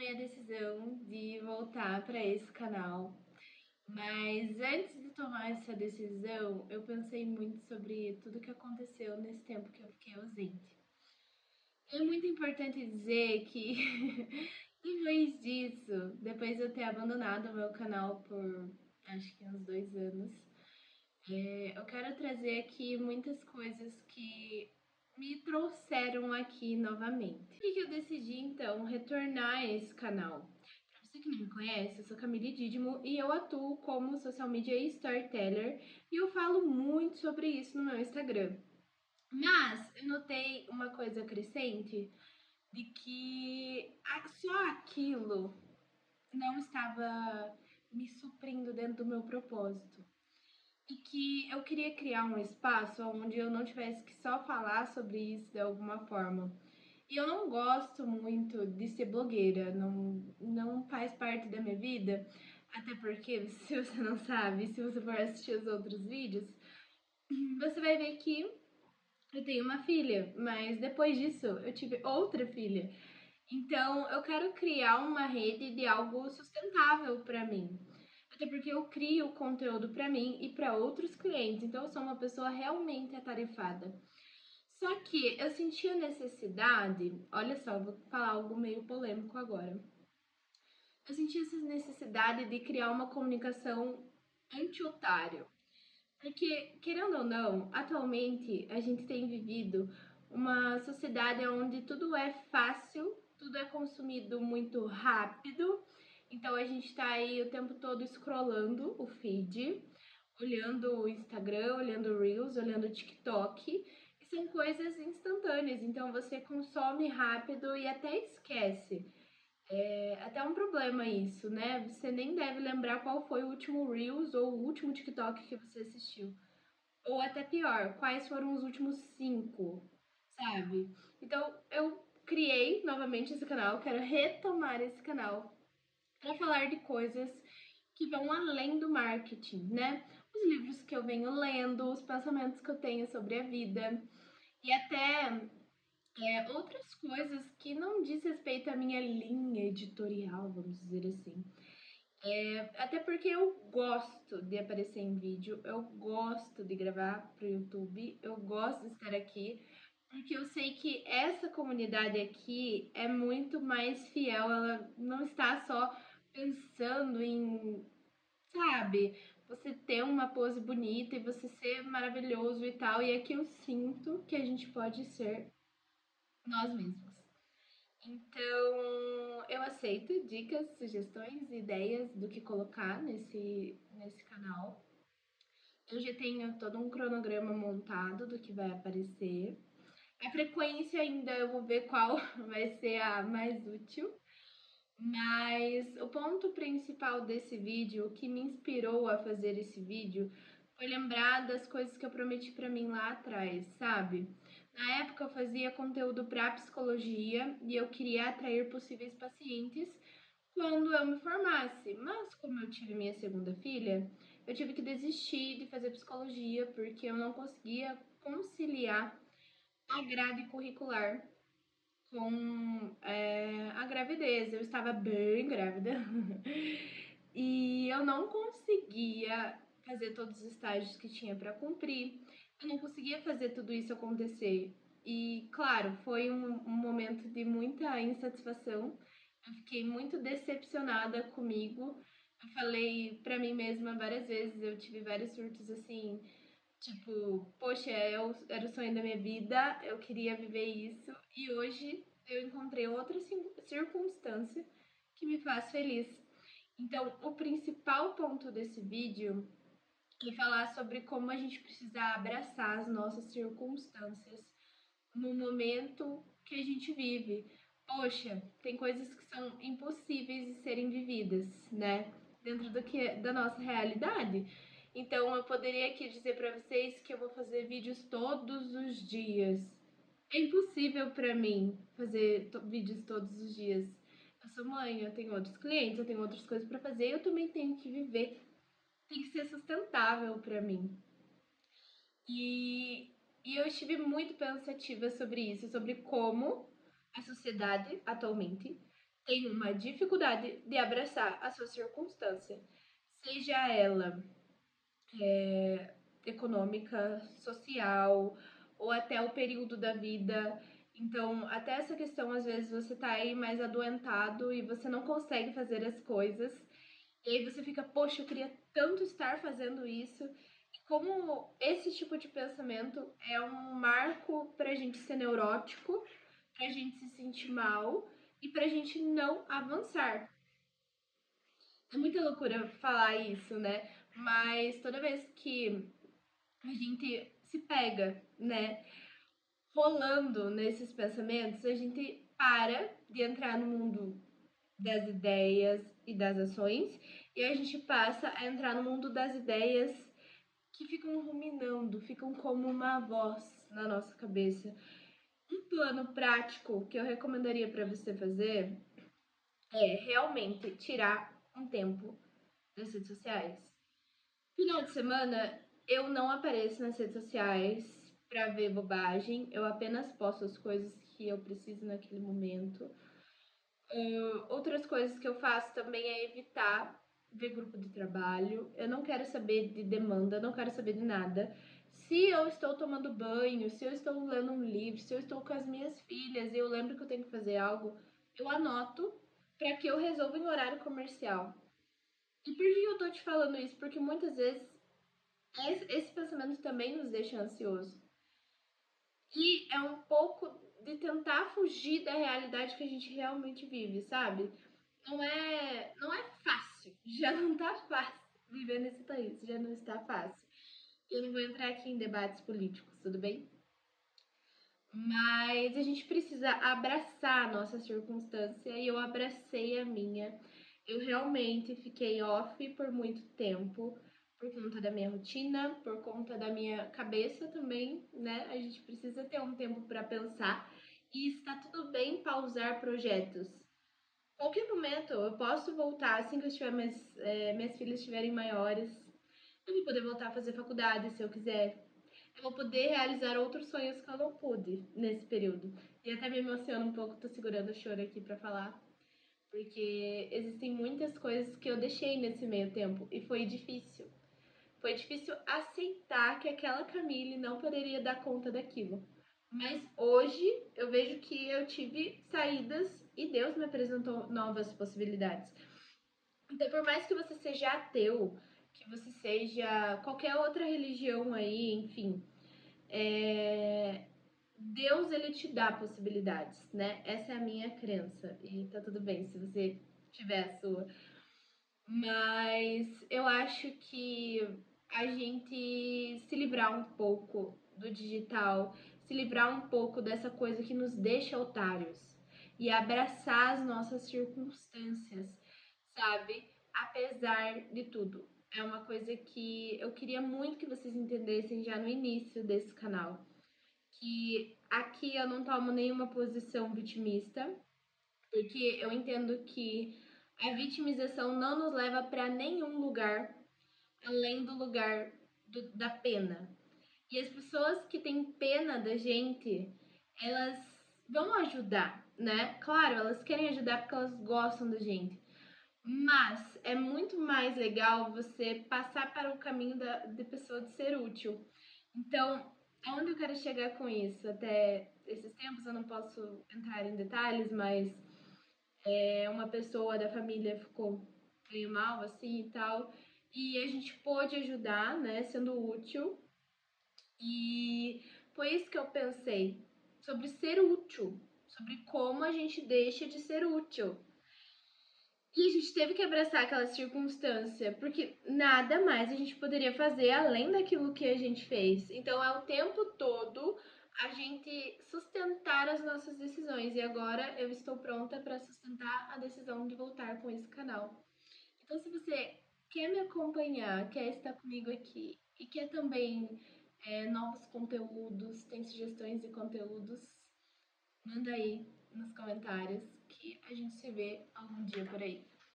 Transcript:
tomei a decisão de voltar para esse canal, mas antes de tomar essa decisão, eu pensei muito sobre tudo que aconteceu nesse tempo que eu fiquei ausente. É muito importante dizer que depois disso, depois de eu ter abandonado o meu canal por acho que uns 2 anos, eu quero trazer aqui muitas coisas que me trouxeram aqui novamente. Por que eu decidi então retornar a esse canal? Pra você que não me conhece, eu sou Camille Didimo e eu atuo como social media e storyteller e eu falo muito sobre isso no meu Instagram. Mas eu notei uma coisa crescente de que só aquilo não estava me suprindo dentro do meu propósito. E que eu queria criar um espaço onde eu não tivesse que só falar sobre isso de alguma forma. E eu não gosto muito de ser blogueira, não faz parte da minha vida. Até porque, se você não sabe, se você for assistir os outros vídeos, você vai ver que eu tenho uma filha, mas depois disso eu tive outra filha. Então eu quero criar uma rede de algo sustentável para mim. Até porque eu crio conteúdo para mim e para outros clientes, então eu sou uma pessoa realmente atarefada. Só que eu senti a necessidade, olha só, eu vou falar algo meio polêmico agora. Eu senti essa necessidade de criar uma comunicação anti-otário. Porque, querendo ou não, atualmente a gente tem vivido uma sociedade onde tudo é fácil, tudo é consumido muito rápido. Então a gente tá aí o tempo todo scrollando o feed, olhando o Instagram, olhando o Reels, olhando o TikTok. E são coisas instantâneas, então você consome rápido e até esquece. É até um problema isso, né? Você nem deve lembrar qual foi o último Reels ou o último TikTok que você assistiu. Ou até pior, quais foram os últimos 5, sabe? Então eu criei novamente esse canal, quero retomar esse canal para falar de coisas que vão além do marketing, né? Os livros que eu venho lendo, os pensamentos que eu tenho sobre a vida e até outras coisas que não diz respeito à minha linha editorial, vamos dizer assim. Até porque eu gosto de aparecer em vídeo, eu gosto de gravar pro YouTube, eu gosto de estar aqui, porque eu sei que essa comunidade aqui é muito mais fiel, ela não está só pensando em, sabe, você ter uma pose bonita e você ser maravilhoso e tal, e aqui eu sinto que a gente pode ser nós mesmos. Então, eu aceito dicas, sugestões, ideias do que colocar nesse canal. Eu já tenho todo um cronograma montado do que vai aparecer. A frequência ainda eu vou ver qual vai ser a mais útil. Mas o ponto principal desse vídeo, o que me inspirou a fazer esse vídeo, foi lembrar das coisas que eu prometi pra mim lá atrás, sabe? Na época eu fazia conteúdo para psicologia e eu queria atrair possíveis pacientes quando eu me formasse. Mas como eu tive minha segunda filha, eu tive que desistir de fazer psicologia porque eu não conseguia conciliar a grade curricular com a gravidez. Eu estava bem grávida e eu não conseguia fazer todos os estágios que tinha para cumprir. Eu não conseguia fazer tudo isso acontecer. E, claro, foi um momento de muita insatisfação. Eu fiquei muito decepcionada comigo. Eu falei para mim mesma várias vezes, eu tive vários surtos assim, tipo, poxa, era o sonho da minha vida, eu queria viver isso e hoje eu encontrei outra circunstância que me faz feliz. Então, o principal ponto desse vídeo é falar sobre como a gente precisa abraçar as nossas circunstâncias no momento que a gente vive. Poxa, tem coisas que são impossíveis de serem vividas, né? Dentro da nossa realidade. Então, eu poderia aqui dizer para vocês que eu vou fazer vídeos todos os dias. É impossível para mim fazer vídeos todos os dias. Eu sou mãe, eu tenho outros clientes, eu tenho outras coisas para fazer, eu também tenho que viver. Tem que ser sustentável para mim. E eu estive muito pensativa sobre isso, sobre como a sociedade atualmente tem uma dificuldade de abraçar a sua circunstância, seja ela econômica, social ou até o período da vida. Então, até essa questão, às vezes você tá aí mais adoentado e você não consegue fazer as coisas. E aí você fica, poxa, eu queria tanto estar fazendo isso. E como esse tipo de pensamento é um marco pra gente ser neurótico, pra gente se sentir mal e pra gente não avançar. É muita loucura falar isso, né? Mas toda vez que a gente se pega, né, rolando nesses pensamentos, a gente para de entrar no mundo das ideias e das ações e a gente passa a entrar no mundo das ideias que ficam ruminando, ficam como uma voz na nossa cabeça. Um plano prático que eu recomendaria para você fazer é realmente tirar um tempo das redes sociais. Final de semana, eu não apareço nas redes sociais pra ver bobagem, eu apenas posto as coisas que eu preciso naquele momento. Outras coisas que eu faço também é evitar ver grupo de trabalho. Eu não quero saber de demanda, não quero saber de nada. Se eu estou tomando banho, se eu estou lendo um livro, se eu estou com as minhas filhas e eu lembro que eu tenho que fazer algo, eu anoto para que eu resolva em horário comercial. E por que eu tô te falando isso? Porque muitas vezes esse pensamento também nos deixa ansioso. E é um pouco de tentar fugir da realidade que a gente realmente vive, sabe? Não é fácil. Já não tá fácil viver nesse país, já não está fácil. Eu não vou entrar aqui em debates políticos, tudo bem? Mas a gente precisa abraçar a nossa circunstância e eu abracei a minha. Eu realmente fiquei off por muito tempo, por conta da minha rotina, por conta da minha cabeça também, né? A gente precisa ter um tempo para pensar e está tudo bem pausar projetos. Qualquer momento eu posso voltar assim que eu tiver minhas filhas estiverem maiores. Eu vou poder voltar a fazer faculdade se eu quiser. Eu vou poder realizar outros sonhos que eu não pude nesse período. E até me emociona um pouco, tô segurando o choro aqui pra falar, porque existem muitas coisas que eu deixei nesse meio tempo e foi difícil. Foi difícil aceitar que aquela Camille não poderia dar conta daquilo. Mas hoje eu vejo que eu tive saídas e Deus me apresentou novas possibilidades. Então, por mais que você seja ateu, que você seja qualquer outra religião aí, enfim, é, Deus ele te dá possibilidades, né? Essa é a minha crença. E tá tudo bem se você tiver a sua. Mas eu acho que a gente se livrar um pouco do digital, se livrar um pouco dessa coisa que nos deixa otários e abraçar as nossas circunstâncias, sabe? Apesar de tudo. É uma coisa que eu queria muito que vocês entendessem já no início desse canal que aqui eu não tomo nenhuma posição vitimista, porque eu entendo que a vitimização não nos leva para nenhum lugar além do lugar da pena. E as pessoas que têm pena da gente, elas vão ajudar, né? Claro, elas querem ajudar porque elas gostam da gente. Mas é muito mais legal você passar para o caminho de pessoa de ser útil. Então, aonde eu quero chegar com isso? Até esses tempos eu não posso entrar em detalhes, mas uma pessoa da família ficou meio mal assim e tal. E a gente pôde ajudar, né, sendo útil. E foi isso que eu pensei sobre ser útil, sobre como a gente deixa de ser útil. E a gente teve que abraçar aquela circunstância, porque nada mais a gente poderia fazer além daquilo que a gente fez. Então é o tempo todo a gente sustentar as nossas decisões. E agora eu estou pronta para sustentar a decisão de voltar com esse canal. Então, se você quer me acompanhar, quer estar comigo aqui e quer também novos conteúdos, tem sugestões de conteúdos, manda aí nos comentários que a gente se vê algum dia por aí.